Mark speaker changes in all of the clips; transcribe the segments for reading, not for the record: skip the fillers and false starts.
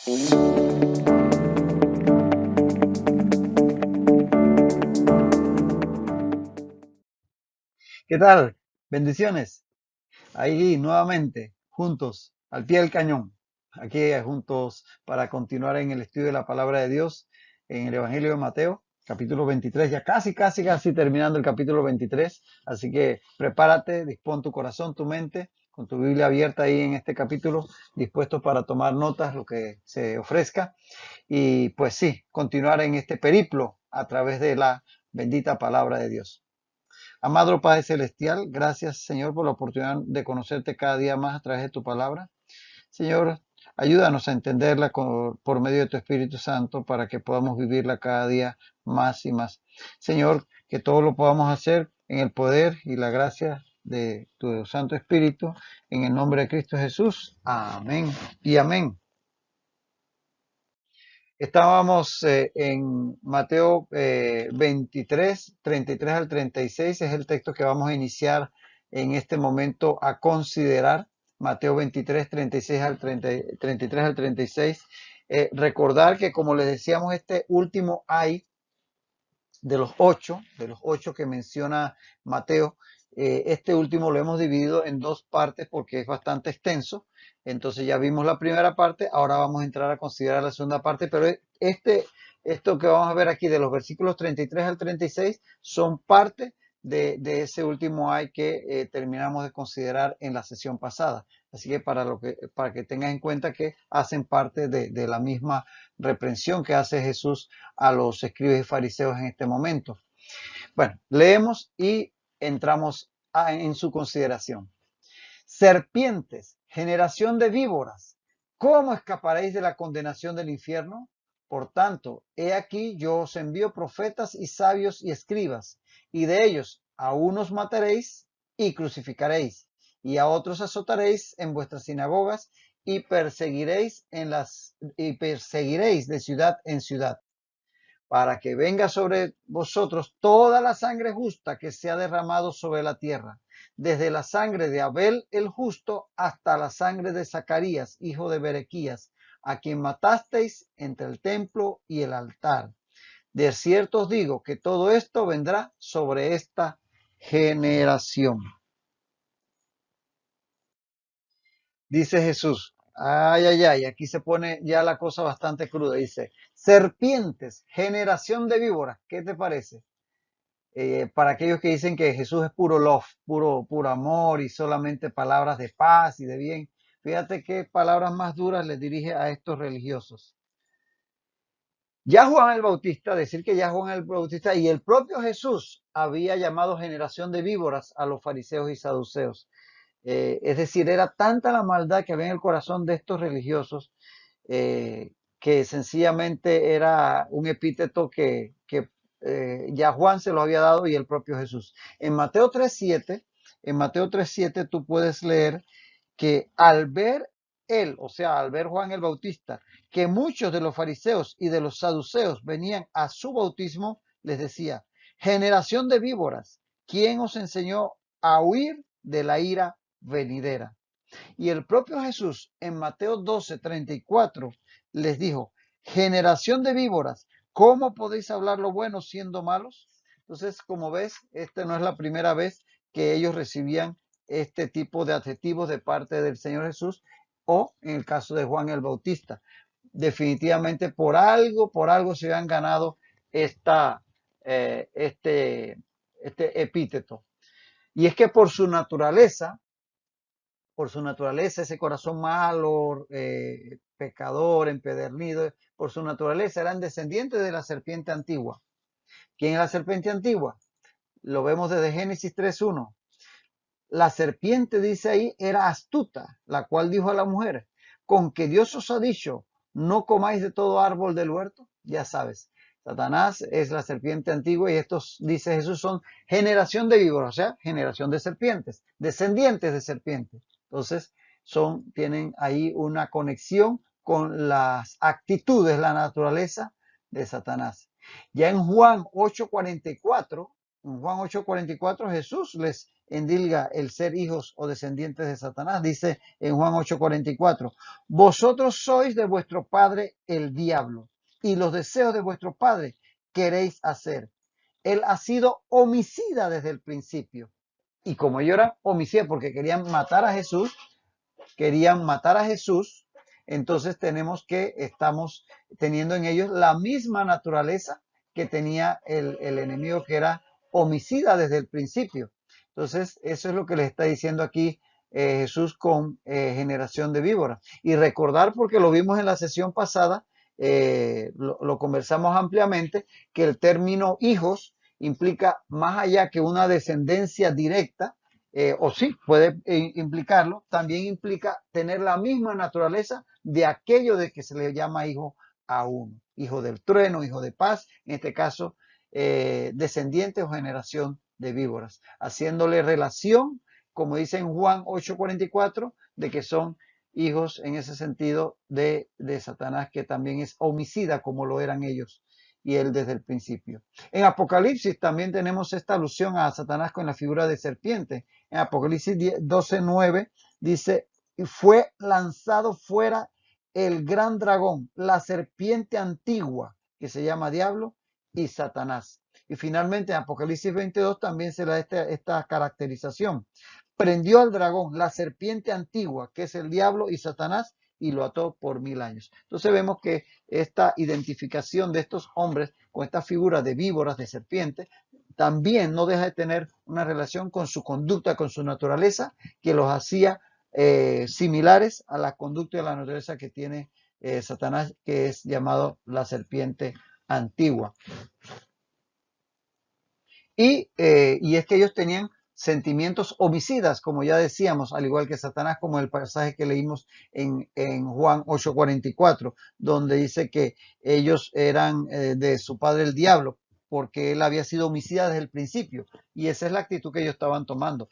Speaker 1: ¿Qué tal? Bendiciones. Ahí nuevamente, juntos, al pie del cañón. Aquí juntos para continuar en el estudio de la palabra de Dios en el Evangelio de Mateo, capítulo 23. Ya casi terminando el capítulo 23. Así que prepárate, dispón tu corazón, tu mente, con tu Biblia abierta ahí en este capítulo, dispuesto para tomar notas, lo que se ofrezca. Y pues sí, continuar en este periplo a través de la bendita palabra de Dios. Amado Padre Celestial, gracias Señor por la oportunidad de conocerte cada día más a través de tu palabra. Señor, ayúdanos a entenderla por medio de tu Espíritu Santo para que podamos vivirla cada día más y más. Señor, que todo lo podamos hacer en el poder y la gracia de tu Santo Espíritu, en el nombre de Cristo Jesús. Amén y amén. Estábamos en Mateo 23, 33 al 36, es el texto que vamos a iniciar en este momento a considerar. Mateo 23, 36 al 33 al 36. Recordar que, como les decíamos, este último ay de los ocho que menciona Mateo, este último lo hemos dividido en dos partes porque es bastante extenso. Entonces ya vimos la primera parte, ahora vamos a entrar a considerar la segunda parte, pero esto que vamos a ver aquí de los versículos 33 al 36 son parte de ese último ay que terminamos de considerar en la sesión pasada. Así que para que tengas en cuenta que hacen parte de la misma reprensión que hace Jesús a los escribas y fariseos en este momento. Bueno, leemos y entramos en su consideración. Serpientes, generación de víboras, ¿cómo escaparéis de la condenación del infierno? Por tanto, he aquí yo os envío profetas y sabios y escribas, y de ellos a unos mataréis y crucificaréis, y a otros azotaréis en vuestras sinagogas y perseguiréis de ciudad en ciudad, para que venga sobre vosotros toda la sangre justa que se ha derramado sobre la tierra, desde la sangre de Abel el justo hasta la sangre de Zacarías, hijo de Berequías, a quien matasteis entre el templo y el altar. De cierto os digo que todo esto vendrá sobre esta generación. Dice Jesús, aquí se pone ya la cosa bastante cruda. Dice, serpientes, generación de víboras, ¿qué te parece? Para aquellos que dicen que Jesús es puro love, puro amor y solamente palabras de paz y de bien. Fíjate qué palabras más duras les dirige a estos religiosos. Ya Juan el Bautista, decir que ya Juan el Bautista y el propio Jesús había llamado generación de víboras a los fariseos y saduceos. Es decir, era tanta la maldad que había en el corazón de estos religiosos que sencillamente era un epíteto que ya Juan se lo había dado y el propio Jesús. En Mateo 3:7 tú puedes leer que al ver él, o sea, al ver Juan el Bautista, que muchos de los fariseos y de los saduceos venían a su bautismo, les decía, generación de víboras, ¿quién os enseñó a huir de la ira venidera? Y el propio Jesús en Mateo 12:34 les dijo, generación de víboras, ¿cómo podéis hablar lo bueno siendo malos? Entonces, como ves, esta no es la primera vez que ellos recibían este tipo de adjetivos de parte del Señor Jesús o en el caso de Juan el Bautista. Definitivamente por algo se han ganado esta, este epíteto. Y es que por su naturaleza, ese corazón malo, pecador, empedernido, por su naturaleza eran descendientes de la serpiente antigua. ¿Quién es la serpiente antigua? Lo vemos desde Génesis 3:1. La serpiente, dice ahí, era astuta, la cual dijo a la mujer, con que Dios os ha dicho, no comáis de todo árbol del huerto. Ya sabes, Satanás es la serpiente antigua y estos, dice Jesús, son generación de víboras, o sea, generación de serpientes, descendientes de serpientes. Entonces, tienen ahí una conexión con las actitudes, la naturaleza de Satanás. Ya en Juan 8:44, Jesús les endilga el ser hijos o descendientes de Satanás. Dice en Juan 8:44, vosotros sois de vuestro padre el diablo, y los deseos de vuestro padre queréis hacer. Él ha sido homicida desde el principio. Y como ellos eran homicidas porque querían matar a Jesús, entonces estamos teniendo en ellos la misma naturaleza que tenía el enemigo, que era homicida desde el principio. Entonces, eso es lo que les está diciendo aquí Jesús con generación de víboras. Y recordar, porque lo vimos en la sesión pasada, lo conversamos ampliamente, que el término hijos implica más allá que una descendencia directa, o sí, puede implicarlo, también implica tener la misma naturaleza de aquello de que se le llama hijo a uno. Hijo del trueno, hijo de paz, en este caso, descendiente o generación de víboras, haciéndole relación, como dice en Juan 8:44, de que son hijos en ese sentido de Satanás, que también es homicida como lo eran ellos y él desde el principio. En Apocalipsis también tenemos esta alusión a Satanás con la figura de serpiente. En Apocalipsis 12:9 dice, y fue lanzado fuera el gran dragón, la serpiente antigua, que se llama Diablo y Satanás. Y finalmente en Apocalipsis 22 también se da esta caracterización. Prendió al dragón, la serpiente antigua, que es el diablo y Satanás, y lo ató por 1000 años. Entonces vemos que esta identificación de estos hombres con esta figura de víboras, de serpiente, también no deja de tener una relación con su conducta, con su naturaleza, que los hacía similares a la conducta y a la naturaleza que tiene Satanás, que es llamado la serpiente antigua. Y es que ellos tenían sentimientos homicidas, como ya decíamos, al igual que Satanás, como el pasaje que leímos en Juan 8:44, donde dice que ellos eran de su padre el diablo, porque él había sido homicida desde el principio. Y esa es la actitud que ellos estaban tomando.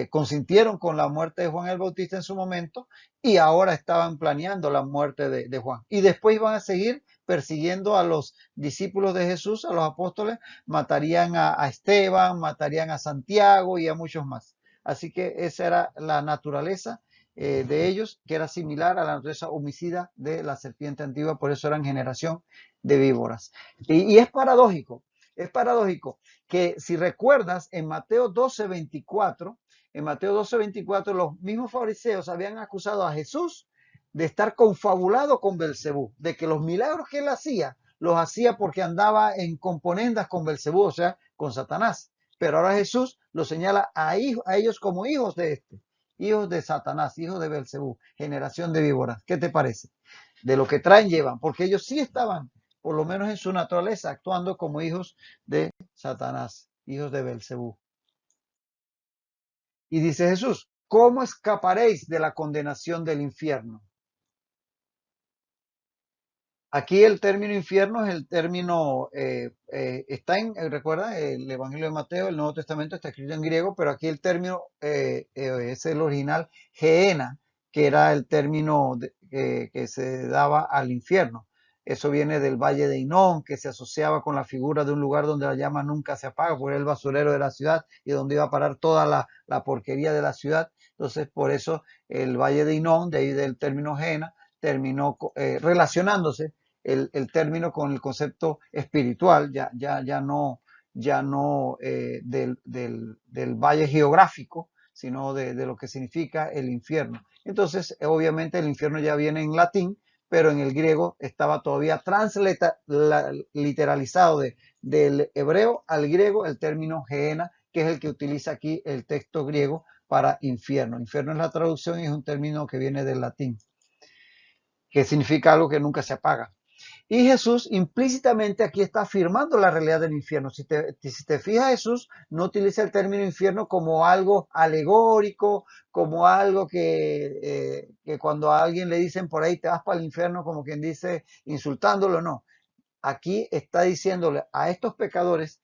Speaker 1: Consintieron con la muerte de Juan el Bautista en su momento y ahora estaban planeando la muerte de Juan. Y después iban a seguir persiguiendo a los discípulos de Jesús, a los apóstoles, matarían a Esteban, matarían a Santiago y a muchos más. Así que esa era la naturaleza de ellos, que era similar a la naturaleza homicida de la serpiente antigua, por eso eran generación de víboras. Y es paradójico que si recuerdas en Mateo 12:24, los mismos fariseos habían acusado a Jesús de estar confabulado con Belcebú, de que los milagros que él hacía los hacía porque andaba en componendas con Belcebú, o sea, con Satanás. Pero ahora Jesús los señala a ellos como hijos de hijos de Satanás, hijos de Belcebú, generación de víboras. ¿Qué te parece? De lo que traen llevan, porque ellos sí estaban, por lo menos en su naturaleza, actuando como hijos de Satanás, hijos de Belcebú. Y dice Jesús, ¿cómo escaparéis de la condenación del infierno? Aquí el término infierno es el término, recuerda, el Evangelio de Mateo, el Nuevo Testamento está escrito en griego, pero aquí el término es el original Gehenna, que era el término que se daba al infierno. Eso viene del Valle de Hinón, que se asociaba con la figura de un lugar donde la llama nunca se apaga, porque era el basurero de la ciudad y donde iba a parar toda la porquería de la ciudad. Entonces, por eso el Valle de Hinón, de ahí del término Gehenna, terminó relacionándose el término con el concepto espiritual, ya no del valle geográfico, sino de lo que significa el infierno. Entonces, obviamente el infierno ya viene en latín, pero en el griego estaba todavía literalizado del hebreo al griego el término Gehenna, que es el que utiliza aquí el texto griego para infierno. Infierno es la traducción y es un término que viene del latín, que significa algo que nunca se apaga. Y Jesús implícitamente aquí está afirmando la realidad del infierno. Si te fijas, Jesús no utiliza el término infierno como algo alegórico, como algo que cuando a alguien le dicen por ahí te vas para el infierno, como quien dice insultándolo, no. Aquí está diciéndole a estos pecadores,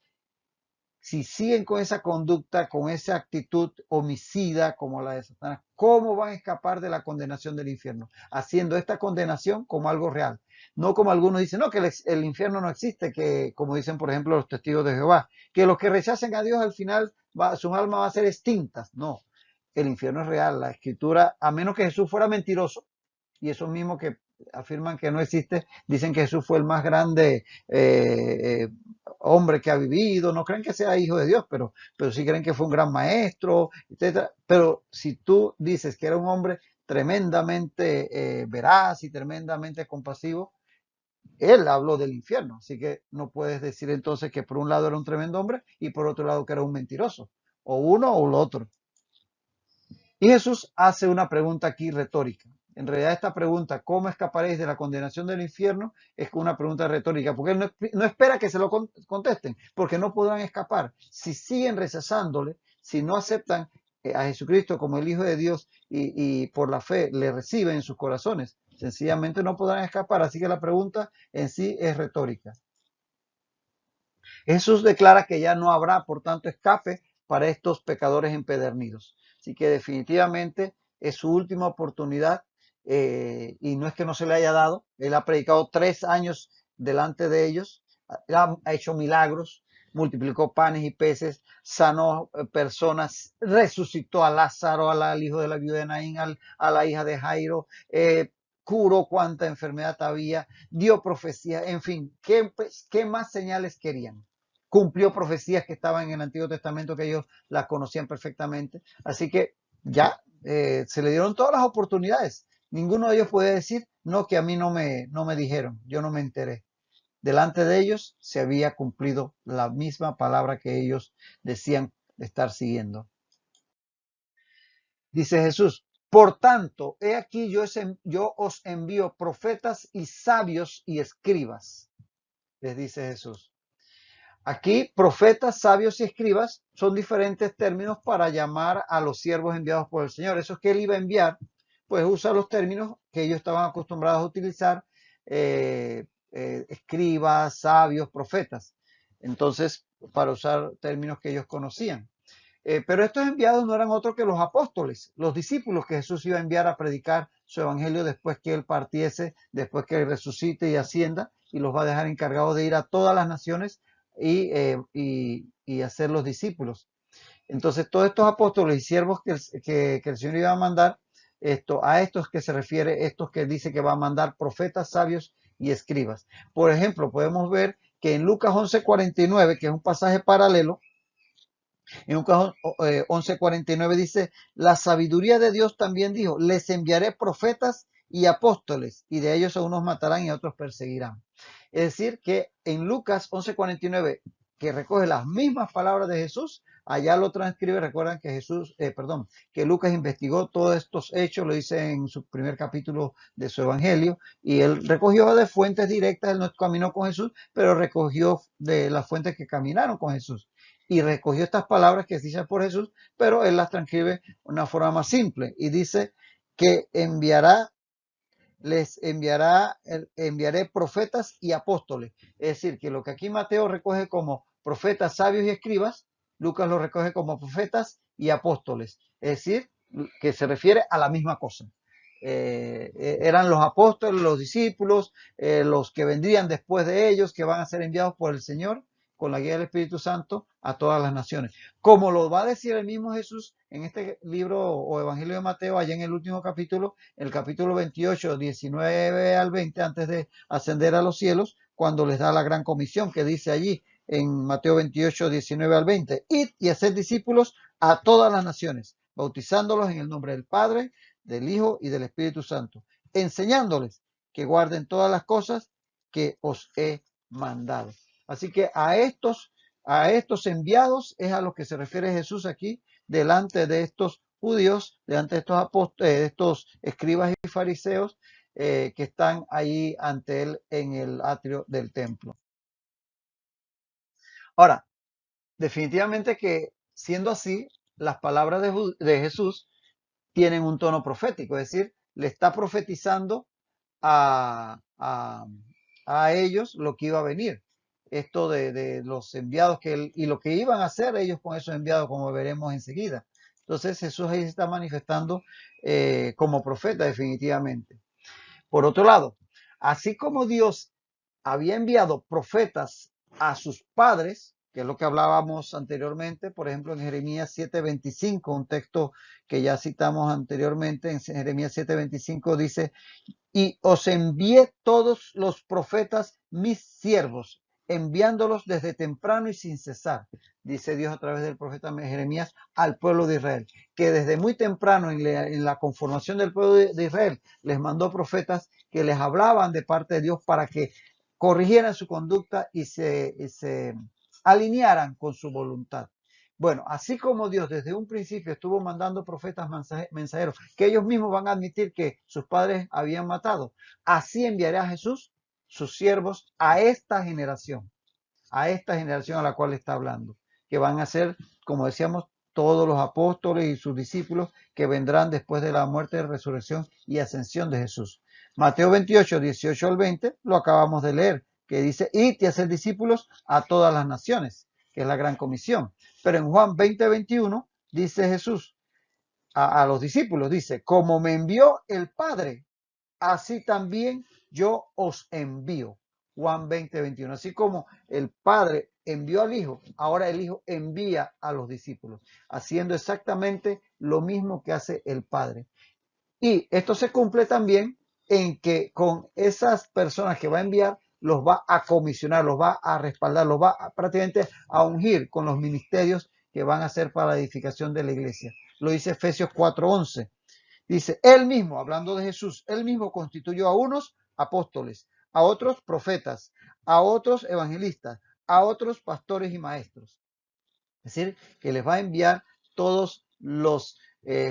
Speaker 1: si siguen con esa conducta, con esa actitud homicida como la de Satanás, ¿cómo van a escapar de la condenación del infierno? Haciendo esta condenación como algo real. No como algunos dicen, no, que el infierno no existe, que como dicen, por ejemplo, los testigos de Jehová, que los que rechacen a Dios al final su alma va a ser extinta. No, el infierno es real. La escritura, a menos que Jesús fuera mentiroso, y esos mismos que afirman que no existe, dicen que Jesús fue el más grande hombre que ha vivido, no creen que sea hijo de Dios, pero sí creen que fue un gran maestro, etcétera. Pero si tú dices que era un hombre tremendamente veraz y tremendamente compasivo, él habló del infierno, así que no puedes decir entonces que por un lado era un tremendo hombre y por otro lado que era un mentiroso, o uno o lo otro. Y Jesús hace una pregunta aquí retórica. En realidad esta pregunta, ¿cómo escaparéis de la condenación del infierno? Es una pregunta retórica, porque él no espera que se lo contesten, porque no podrán escapar. Si siguen rechazándole, si no aceptan a Jesucristo como el Hijo de Dios y por la fe le reciben en sus corazones, sencillamente no podrán escapar. Así que la pregunta en sí es retórica. Jesús declara que ya no habrá, por tanto, escape para estos pecadores empedernidos. Así que definitivamente es su última oportunidad y no es que no se le haya dado. Él ha predicado 3 años delante de ellos, ha hecho milagros, multiplicó panes y peces, sanó personas, resucitó a Lázaro, al hijo de la viuda de Naín, a la hija de Jairo, curó cuanta enfermedad había, dio profecía, en fin, ¿qué más señales querían? Cumplió profecías que estaban en el Antiguo Testamento, que ellos las conocían perfectamente. Así que ya se le dieron todas las oportunidades. Ninguno de ellos puede decir, no, que a mí no me dijeron, yo no me enteré. Delante de ellos se había cumplido la misma palabra que ellos decían estar siguiendo. Dice Jesús, por tanto, he aquí yo os envío profetas y sabios y escribas, les dice Jesús. Aquí, profetas, sabios y escribas son diferentes términos para llamar a los siervos enviados por el Señor. Eso es que él iba a enviar, pues usa los términos que ellos estaban acostumbrados a utilizar, escribas, sabios, profetas. Entonces, para usar términos que ellos conocían. Pero estos enviados no eran otros que los apóstoles, los discípulos que Jesús iba a enviar a predicar su evangelio después que él partiese, después que él resucite y ascienda, y los va a dejar encargados de ir a todas las naciones y hacer los discípulos. Entonces, todos estos apóstoles y siervos que el Señor iba a mandar, a estos que se refiere, estos que dice que va a mandar profetas, sabios y escribas. Por ejemplo, podemos ver que en Lucas 11:49, que es un pasaje paralelo, en Lucas 11:49 dice, la sabiduría de Dios también dijo, les enviaré profetas y apóstoles, y de ellos a unos matarán y a otros perseguirán. Es decir, que en Lucas 11:49, que recoge las mismas palabras de Jesús, allá lo transcribe. Recuerdan que que Lucas investigó todos estos hechos, lo dice en su primer capítulo de su evangelio, y él recogió de fuentes directas, él no caminó con Jesús, pero recogió de las fuentes que caminaron con Jesús y recogió estas palabras que se dicen por Jesús, pero él las transcribe de una forma más simple y dice que enviaré profetas y apóstoles. Es decir, que lo que aquí Mateo recoge como profetas, sabios y escribas, Lucas lo recoge como profetas y apóstoles. Es decir, que se refiere a la misma cosa. Eran los apóstoles, los discípulos, los que vendrían después de ellos, que van a ser enviados por el Señor con la guía del Espíritu Santo a todas las naciones. Como lo va a decir el mismo Jesús en este libro o Evangelio de Mateo, allá en el último capítulo, el capítulo 28, 19 al 20, antes de ascender a los cielos, cuando les da la gran comisión que dice allí en Mateo 28, 19 al 20, id y haced discípulos a todas las naciones, bautizándolos en el nombre del Padre, del Hijo y del Espíritu Santo, enseñándoles que guarden todas las cosas que os he mandado. Así que a estos enviados es a los que se refiere Jesús aquí, delante de estos judíos, delante de estos apóstoles, de estos escribas y fariseos que están ahí ante él en el atrio del templo. Ahora, definitivamente que siendo así, las palabras de Jesús tienen un tono profético, es decir, le está profetizando a, a, a ellos lo que iba a venir. esto de los enviados y lo que iban a hacer ellos con esos enviados, como veremos enseguida. Entonces Jesús ahí se está manifestando como profeta definitivamente. Por otro lado, así como Dios había enviado profetas a sus padres, que es lo que hablábamos anteriormente, por ejemplo en Jeremías 7:25, un texto que ya citamos anteriormente, en Jeremías 7:25 dice: y os envié todos los profetas, mis siervos, enviándolos desde temprano y sin cesar, dice Dios a través del profeta Jeremías al pueblo de Israel, que desde muy temprano en la conformación del pueblo de Israel les mandó profetas que les hablaban de parte de Dios para que corrigieran su conducta y se alinearan con su voluntad. Bueno, así como Dios desde un principio estuvo mandando profetas mensajeros, que ellos mismos van a admitir que sus padres habían matado, así enviará a Jesús, sus siervos, a esta generación a la cual está hablando, que van a ser, como decíamos, todos los apóstoles y sus discípulos que vendrán después de la muerte, resurrección y ascensión de Jesús. Mateo 28, 18 al 20, lo acabamos de leer, que dice: id y hacer discípulos a todas las naciones, que es la gran comisión. Pero en Juan 20, 21 dice Jesús a los discípulos, dice: como me envió el Padre, así también yo os envío. Juan 20, 21. Así como el Padre envió al Hijo, ahora el Hijo envía a los discípulos, haciendo exactamente lo mismo que hace el Padre. Y esto se cumple también en que con esas personas que va a enviar, los va a comisionar, los va a respaldar, los va prácticamente a ungir con los ministerios que van a ser para la edificación de la iglesia. Lo dice Efesios 4:11. Dice: él mismo, hablando de Jesús, él mismo constituyó a unos apóstoles, a otros profetas, a otros evangelistas, a otros pastores y maestros. Es decir, que les va a enviar todos los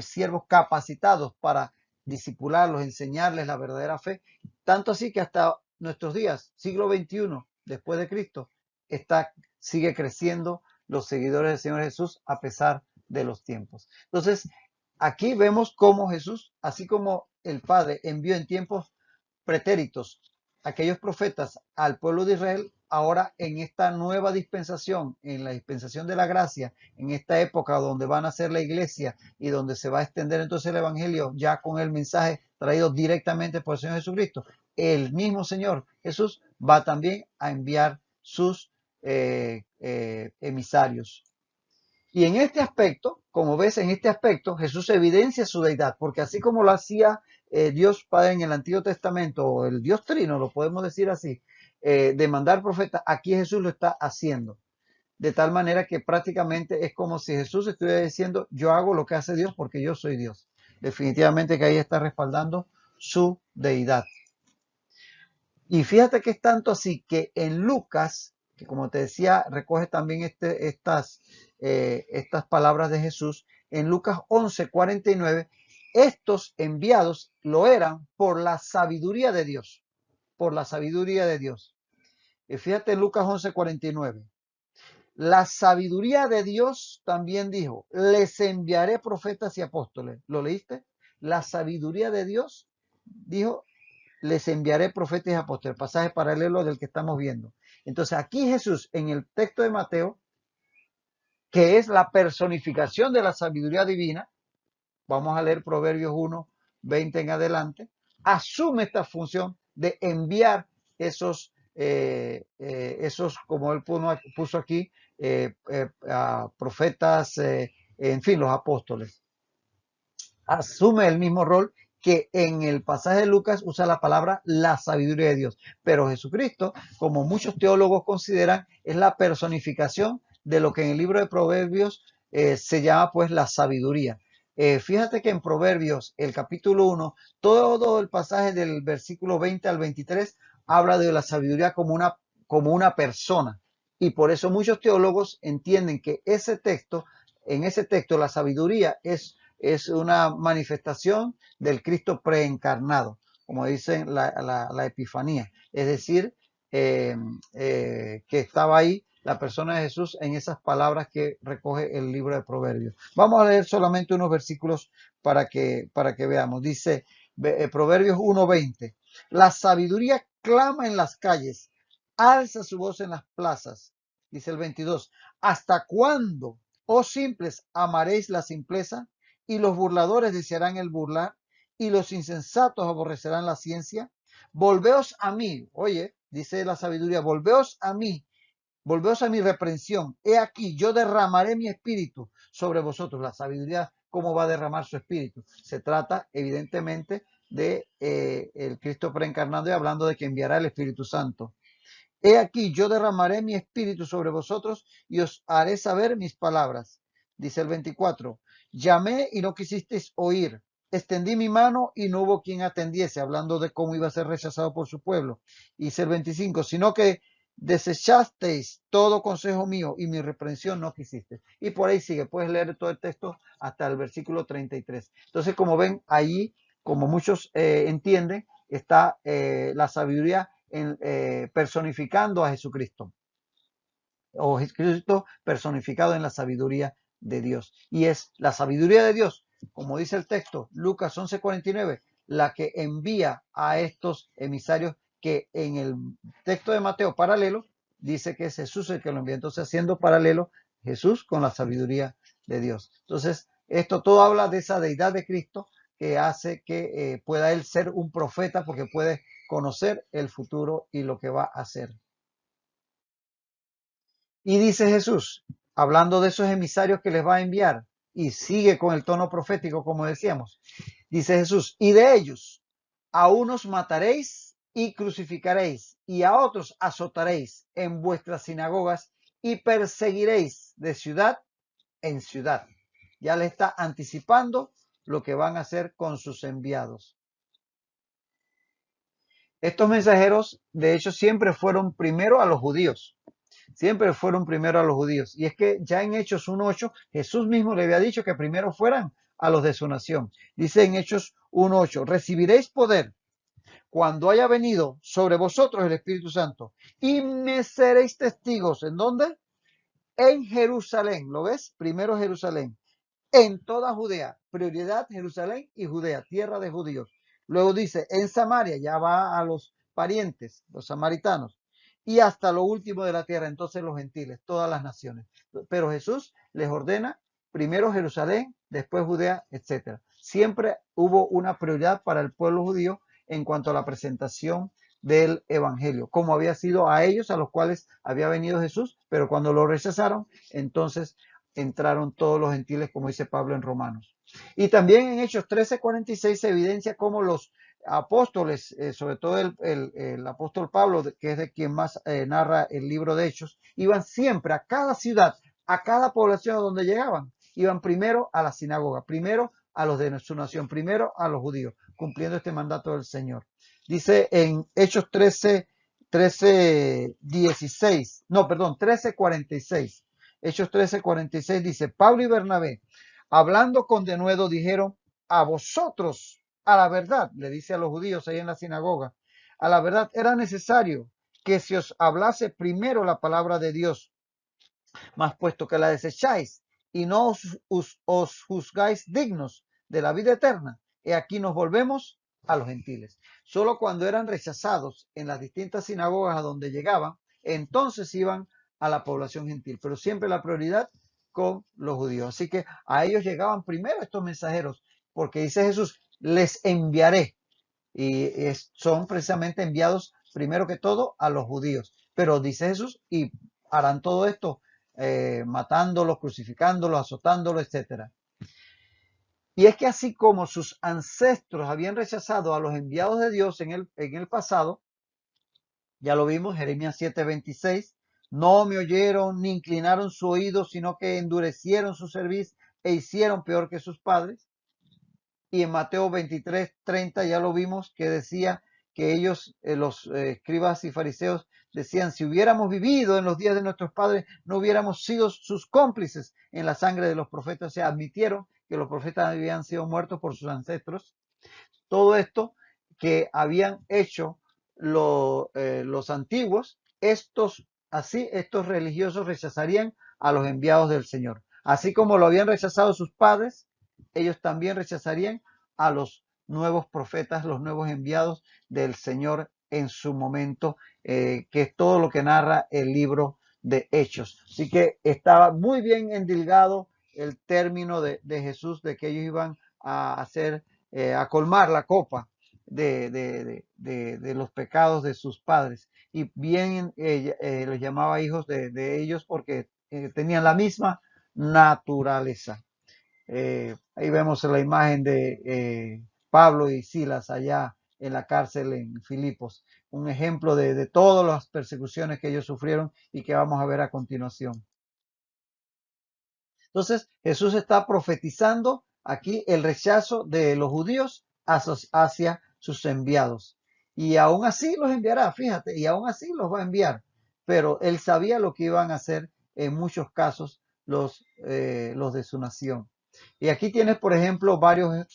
Speaker 1: siervos capacitados para discipularlos, enseñarles la verdadera fe. Tanto así que hasta nuestros días, siglo XXI, después de Cristo, sigue creciendo los seguidores del Señor Jesús a pesar de los tiempos. Entonces, aquí vemos cómo Jesús, así como el Padre envió en tiempos pretéritos aquellos profetas al pueblo de Israel, ahora en esta nueva dispensación, en la dispensación de la gracia, en esta época donde van a ser la iglesia y donde se va a extender entonces el evangelio ya con el mensaje traído directamente por el Señor Jesucristo, el mismo Señor Jesús va también a enviar sus emisarios. Y en este aspecto, como ves, en este aspecto Jesús evidencia su deidad, porque así como lo hacía Dios Padre en el Antiguo Testamento, o el Dios Trino, lo podemos decir así, de mandar profetas, aquí Jesús lo está haciendo. De tal manera que prácticamente es como si Jesús estuviera diciendo: yo hago lo que hace Dios porque yo soy Dios. Definitivamente que ahí está respaldando su deidad. Y fíjate que es tanto así que en Lucas, que como te decía, recoge también estas palabras de Jesús, en Lucas 11:49, estos enviados lo eran por la sabiduría de Dios, por la sabiduría de Dios. Y fíjate en Lucas 11:49. La sabiduría de Dios también dijo: les enviaré profetas y apóstoles. ¿Lo leíste? La sabiduría de Dios dijo: les enviaré profetas y apóstoles, pasaje paralelo del que estamos viendo. Entonces aquí Jesús, en el texto de Mateo, que es la personificación de la sabiduría divina, vamos a leer Proverbios 1:20 en adelante, asume esta función de enviar esos, como él puso aquí, profetas, en fin, los apóstoles. Asume el mismo rol que en el pasaje de Lucas usa la palabra la sabiduría de Dios. Pero Jesucristo, como muchos teólogos consideran, es la personificación de lo que en el libro de Proverbios se llama pues la sabiduría. Fíjate que en Proverbios, el capítulo 1, todo el pasaje del versículo 20 al 23 habla de la sabiduría como una persona. Y por eso muchos teólogos entienden que en ese texto la sabiduría es una manifestación del Cristo preencarnado, como dicen la Epifanía. Es decir, que estaba ahí la persona de Jesús en esas palabras que recoge el libro de Proverbios. Vamos a leer solamente unos versículos para que veamos. Dice Proverbios 1:20. La sabiduría clama en las calles, alza su voz en las plazas. Dice el 22, ¿hasta cuándo, oh simples, amaréis la simpleza? Y los burladores desearán el burlar, y los insensatos aborrecerán la ciencia. Volveos a mí, oye, dice la sabiduría, volveos a mi reprensión. He aquí, yo derramaré mi espíritu sobre vosotros. La sabiduría, ¿cómo va a derramar su espíritu? Se trata, evidentemente, de el Cristo preencarnado y hablando de que enviará el Espíritu Santo. He aquí, yo derramaré mi espíritu sobre vosotros y os haré saber mis palabras. Dice el 24, llamé y no quisisteis oír. Extendí mi mano y no hubo quien atendiese, hablando de cómo iba a ser rechazado por su pueblo. Dice el 25, sino que desechasteis todo consejo mío y mi reprensión no quisisteis. Y por ahí sigue, puedes leer todo el texto hasta el versículo 33. Entonces, como ven, allí, como muchos entienden, está la sabiduría personificando a Jesucristo, o Jesucristo personificado en la sabiduría de Dios. Y es la sabiduría de Dios, como dice el texto, Lucas 11:49, la que envía a estos emisarios que en el texto de Mateo paralelo dice que es Jesús el que lo envía. Entonces, haciendo paralelo Jesús con la sabiduría de Dios. Entonces, esto todo habla de esa deidad de Cristo que hace que pueda él ser un profeta porque puede conocer el futuro y lo que va a hacer. Y dice Jesús, hablando de esos emisarios que les va a enviar, y sigue con el tono profético, como decíamos, dice Jesús, y de ellos a unos mataréis y crucificaréis, y a otros azotaréis en vuestras sinagogas y perseguiréis de ciudad en ciudad. Ya le está anticipando lo que van a hacer con sus enviados. Estos mensajeros, de hecho, siempre fueron primero a los judíos. Siempre fueron primero a los judíos. Y es que ya en Hechos 1:8, Jesús mismo le había dicho que primero fueran a los de su nación. Dice en Hechos 1:8, recibiréis poder cuando haya venido sobre vosotros el Espíritu Santo y me seréis testigos. ¿En dónde? En Jerusalén. ¿Lo ves? Primero Jerusalén. En toda Judea. Prioridad Jerusalén y Judea, tierra de judíos. Luego dice, en Samaria, ya va a los parientes, los samaritanos, y hasta lo último de la tierra, entonces los gentiles, todas las naciones. Pero Jesús les ordena primero Jerusalén, después Judea, etcétera. Siempre hubo una prioridad para el pueblo judío en cuanto a la presentación del evangelio, como había sido a ellos a los cuales había venido Jesús, pero cuando lo rechazaron, entonces entraron todos los gentiles, como dice Pablo en Romanos. Y también en Hechos 13:46 se evidencia cómo los apóstoles, sobre todo el apóstol Pablo, que es de quien más narra el libro de Hechos, iban siempre a cada ciudad, a cada población a donde llegaban. Iban primero a la sinagoga, primero a los de su nación, primero a los judíos, cumpliendo este mandato del Señor. Dice en Hechos 13:16, no, perdón, 13:46. Hechos 13:46 dice, Pablo y Bernabé, hablando con denuedo, dijeron, a vosotros, a la verdad, le dice a los judíos ahí en la sinagoga, a la verdad era necesario que se os hablase primero la palabra de Dios, mas puesto que la desecháis y no os juzgáis dignos de la vida eterna, y aquí nos volvemos a los gentiles. Solo cuando eran rechazados en las distintas sinagogas a donde llegaban, entonces iban a la población gentil, pero siempre la prioridad con los judíos. Así que a ellos llegaban primero estos mensajeros, porque dice Jesús, les enviaré. Y son precisamente enviados primero que todo a los judíos. Pero dice Jesús, y harán todo esto matándolos, crucificándolos, azotándolos, etcétera. Y es que así como sus ancestros habían rechazado a los enviados de Dios en el pasado, ya lo vimos, Jeremías 7:26, no me oyeron ni inclinaron su oído, sino que endurecieron su cerviz e hicieron peor que sus padres. Y en Mateo 23:30 ya lo vimos que decía que ellos, los escribas y fariseos, decían, si hubiéramos vivido en los días de nuestros padres, no hubiéramos sido sus cómplices en la sangre de los profetas. O sea, admitieron que los profetas habían sido muertos por sus ancestros. Todo esto que habían hecho los antiguos, estos religiosos rechazarían a los enviados del Señor. Así como lo habían rechazado sus padres, ellos también rechazarían a los nuevos profetas, los nuevos enviados del Señor en su momento, que es todo lo que narra el libro de Hechos. Así que estaba muy bien endilgado el término de Jesús, de que ellos iban a hacer, a colmar la copa de los pecados de sus padres. Y bien los llamaba hijos de ellos porque tenían la misma naturaleza. Ahí vemos la imagen de Pablo y Silas allá en la cárcel en Filipos, un ejemplo de todas las persecuciones que ellos sufrieron y que vamos a ver a continuación. Entonces, Jesús está profetizando aquí el rechazo de los judíos hacia sus enviados. Y aún así los enviará, fíjate, y aún así los va a enviar. Pero él sabía lo que iban a hacer en muchos casos los de su nación. Y aquí tienes, por ejemplo, varios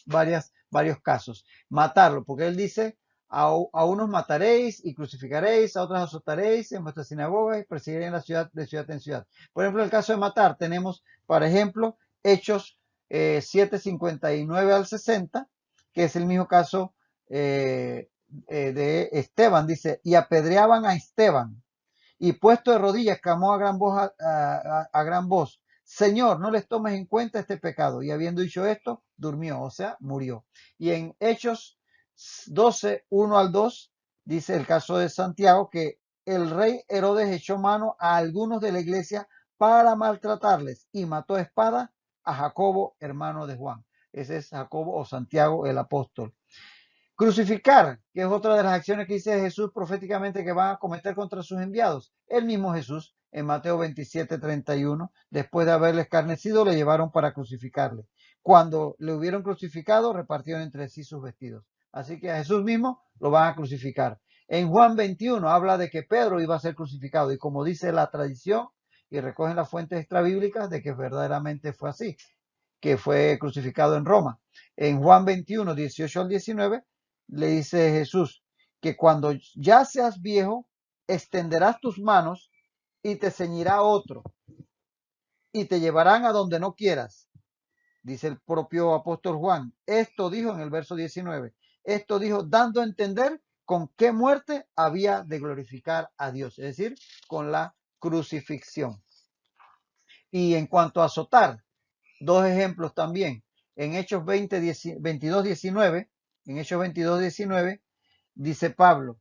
Speaker 1: casos. Matarlo, porque él dice, a unos mataréis y crucificaréis, a otros azotaréis en vuestras sinagogas y perseguiréis en la ciudad de ciudad en ciudad. Por ejemplo, en el caso de matar, tenemos, por ejemplo, Hechos 7:59 al 60, que es el mismo caso de Esteban. Dice, y apedreaban a Esteban, y puesto de rodillas, clamó a gran voz, Señor, no les tomes en cuenta este pecado. Y habiendo dicho esto, durmió, o sea, murió. Y en Hechos 12:1 al 2, dice el caso de Santiago, que el rey Herodes echó mano a algunos de la iglesia para maltratarles y mató a espada a Jacobo, hermano de Juan. Ese es Jacobo o Santiago el apóstol. Crucificar, que es otra de las acciones que dice Jesús proféticamente que va a cometer contra sus enviados. El mismo Jesús, en Mateo 27:31, después de haberle escarnecido, le llevaron para crucificarle. Cuando le hubieron crucificado, repartieron entre sí sus vestidos. Así que a Jesús mismo lo van a crucificar. En Juan 21 habla de que Pedro iba a ser crucificado y como dice la tradición y recogen las fuentes extrabíblicas de que verdaderamente fue así, que fue crucificado en Roma. En Juan 21, 18 al 19, le dice Jesús que cuando ya seas viejo, extenderás tus manos y te ceñirá otro y te llevarán a donde no quieras. Dice el propio apóstol Juan. Esto dijo en el verso 19. Esto dijo dando a entender con qué muerte había de glorificar a Dios, es decir, con la crucifixión. Y en cuanto a azotar, dos ejemplos también. En Hechos 22:19, en Hechos 22:19, dice Pablo,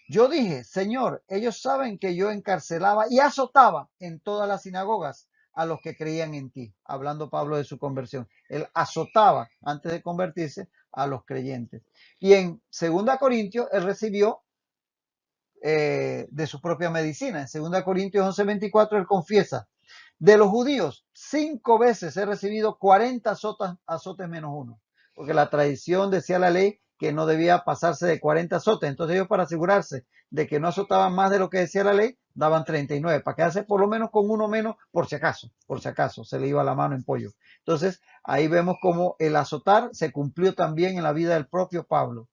Speaker 1: yo dije, Señor, ellos saben que yo encarcelaba y azotaba en todas las sinagogas a los que creían en ti. Hablando Pablo de su conversión. Él azotaba antes de convertirse a los creyentes. Y en 2 Corintios, él recibió de su propia medicina. En 2 Corintios 11:24, él confiesa, de los judíos, 5 veces he recibido 40 azotes menos uno. Porque la tradición decía la ley que no debía pasarse de 40 azotes. Entonces ellos, para asegurarse de que no azotaban más de lo que decía la ley, daban 39, para quedarse por lo menos con uno menos por si acaso, se le iba la mano en pollo. Entonces ahí vemos cómo el azotar se cumplió también en la vida del propio Pablo.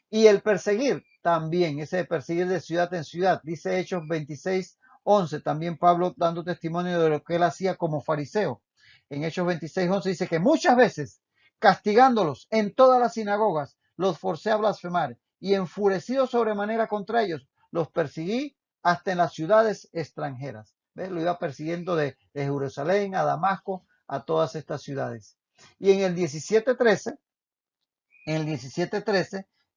Speaker 1: Y el perseguir también, ese de perseguir de ciudad en ciudad, dice Hechos 26:11, también Pablo dando testimonio de lo que él hacía como fariseo. En Hechos 26:11 dice que muchas veces, castigándolos en todas las sinagogas, los forcé a blasfemar y enfurecido sobremanera contra ellos, los perseguí hasta en las ciudades extranjeras. ¿Ves? Lo iba persiguiendo de Jerusalén a Damasco, a todas estas ciudades. Y en el 17:13,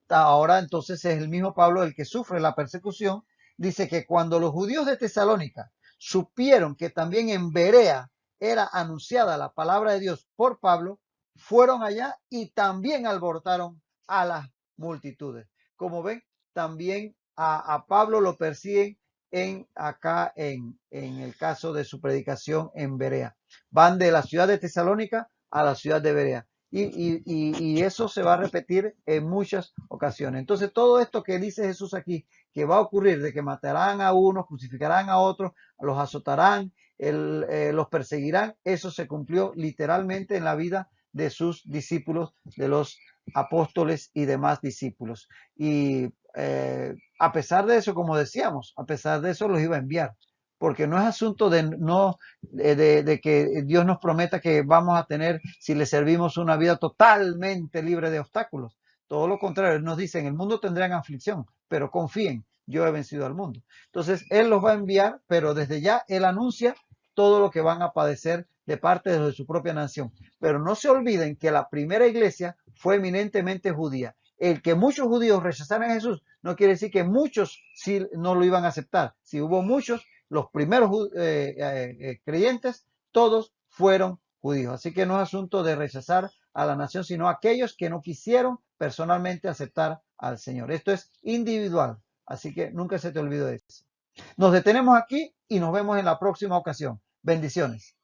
Speaker 1: ahora entonces es el mismo Pablo el que sufre la persecución, dice que cuando los judíos de Tesalónica supieron que también en Berea era anunciada la palabra de Dios por Pablo, fueron allá y también alborotaron a las multitudes. Como ven, también a Pablo lo persiguen acá en el caso de su predicación en Berea. Van de la ciudad de Tesalónica a la ciudad de Berea. Y eso se va a repetir en muchas ocasiones. Entonces, todo esto que dice Jesús aquí, que va a ocurrir, de que matarán a unos, crucificarán a otros, los azotarán, los perseguirán, eso se cumplió literalmente en la vida de sus discípulos, de los apóstoles y demás discípulos. Y a pesar de eso, como decíamos, a pesar de eso los iba a enviar, porque no es asunto de que Dios nos prometa que vamos a tener, si le servimos, una vida totalmente libre de obstáculos. Todo lo contrario, Él nos dice, en el mundo tendrán aflicción, pero confíen, yo he vencido al mundo. Entonces, Él los va a enviar, pero desde ya Él anuncia todo lo que van a padecer de parte de su propia nación. Pero no se olviden que la primera iglesia fue eminentemente judía. El que muchos judíos rechazaran a Jesús no quiere decir que muchos sí no lo iban a aceptar. Si hubo muchos, los primeros creyentes, todos fueron judíos. Así que no es asunto de rechazar a la nación, sino a aquellos que no quisieron personalmente aceptar al Señor. Esto es individual. Así que nunca se te olvide de eso. Nos detenemos aquí y nos vemos en la próxima ocasión. Bendiciones.